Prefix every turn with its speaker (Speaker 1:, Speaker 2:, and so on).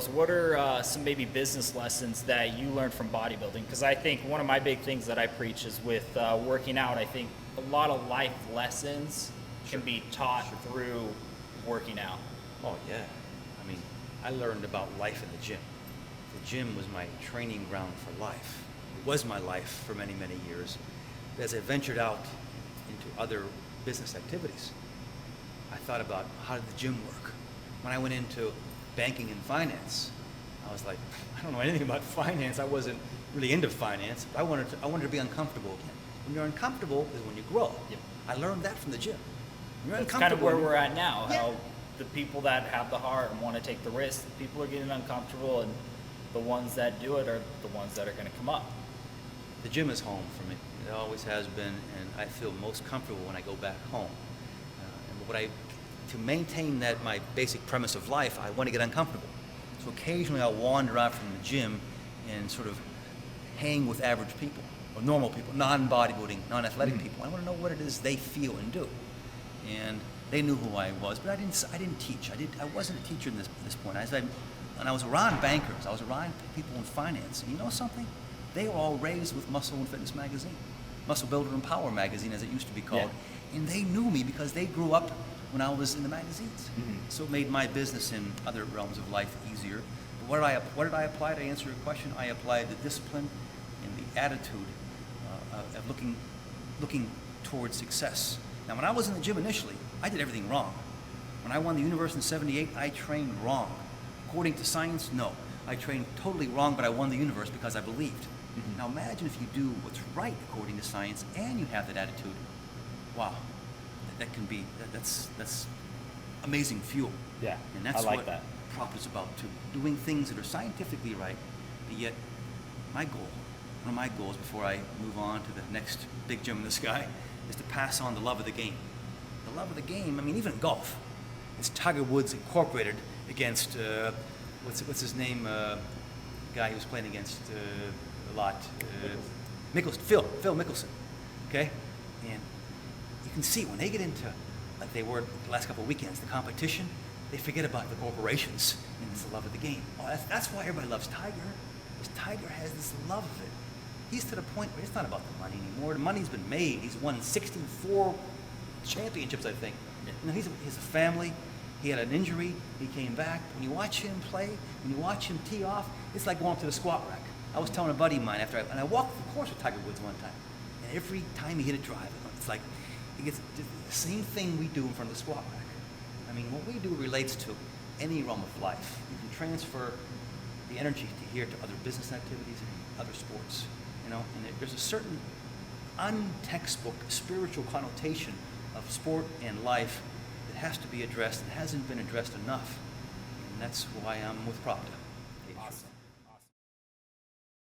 Speaker 1: What are some maybe business lessons that you learned from bodybuilding? Because I think one of my big things that I preach is with working out. I think a lot of life lessons can be taught through working out.
Speaker 2: Oh yeah, I mean, I learned about life in the gym. The gym was my training ground for life. It was my life for many, many years. As I ventured out into other business activities, I thought about how did the gym work. When I went into banking and finance, I was like, I don't know anything about finance. I wasn't really into finance. But I wanted to be uncomfortable again. When you're uncomfortable is when you grow.
Speaker 1: Yep.
Speaker 2: I learned that from the gym. You're
Speaker 1: That's kind of where we're at now.
Speaker 2: Yeah.
Speaker 1: How the people that have the heart and want to take the risk, people are getting uncomfortable, and the ones that do it are the ones that are going to come up.
Speaker 2: The gym is home for me. It always has been, and I feel most comfortable when I go back home. To maintain that my basic premise of life, I want to get uncomfortable. So occasionally I'll wander out from the gym and sort of hang with average people, or normal people, non-bodybuilding, non-athletic people. I want to know what it is they feel and do. And they knew who I was, but I didn't teach. I wasn't a teacher at this point. And I was around bankers. I was around people in finance. And you know something? They were all raised with Muscle and Fitness magazine, Muscle Builder and Power magazine, as it used to be called. Yeah. And they knew me because they grew up when I was in the magazines. Mm-hmm. So it made my business in other realms of life easier. But what did I apply to answer your question? I applied the discipline and the attitude of looking towards success. Now, when I was in the gym initially, I did everything wrong. When I won the universe in '78, I trained wrong. According to science, no. I trained totally wrong, but I won the universe because I believed. Mm-hmm. Now imagine if you do what's right according to science and you have that attitude. Wow. That's amazing fuel.
Speaker 1: Yeah,
Speaker 2: and that's
Speaker 1: I like
Speaker 2: what
Speaker 1: that.
Speaker 2: Prop is about too. Doing things that are scientifically right, but yet one of my goals before I move on to the next big gem in the sky is to pass on the love of the game. The love of the game, I mean, even in golf, it's Tiger Woods Incorporated against, what's his name, guy he was playing against a lot, Mickelson, Phil Mickelson, okay? And you can see when they get into, like they were the last couple of weekends, the competition, they forget about the corporations, and it's the love of the game. Oh, that's why everybody loves Tiger, because Tiger has this love of it. He's to the point where it's not about the money anymore. The money's been made. He's won 64 championships, I think. You know, he has a family. He had an injury. He came back. When you watch him play, when you watch him tee off, it's like going up to the squat rack. I was telling a buddy of mine and I walked the course with Tiger Woods one time, and every time he hit a drive, it's like he gets the same thing we do in front of the squat rack. I mean, what we do relates to any realm of life. You can transfer the energy to here to other business activities and other sports. You know, and there's a certain untextbook spiritual connotation of sport and life that has to be addressed and hasn't been addressed enough. And that's why I'm with Propta.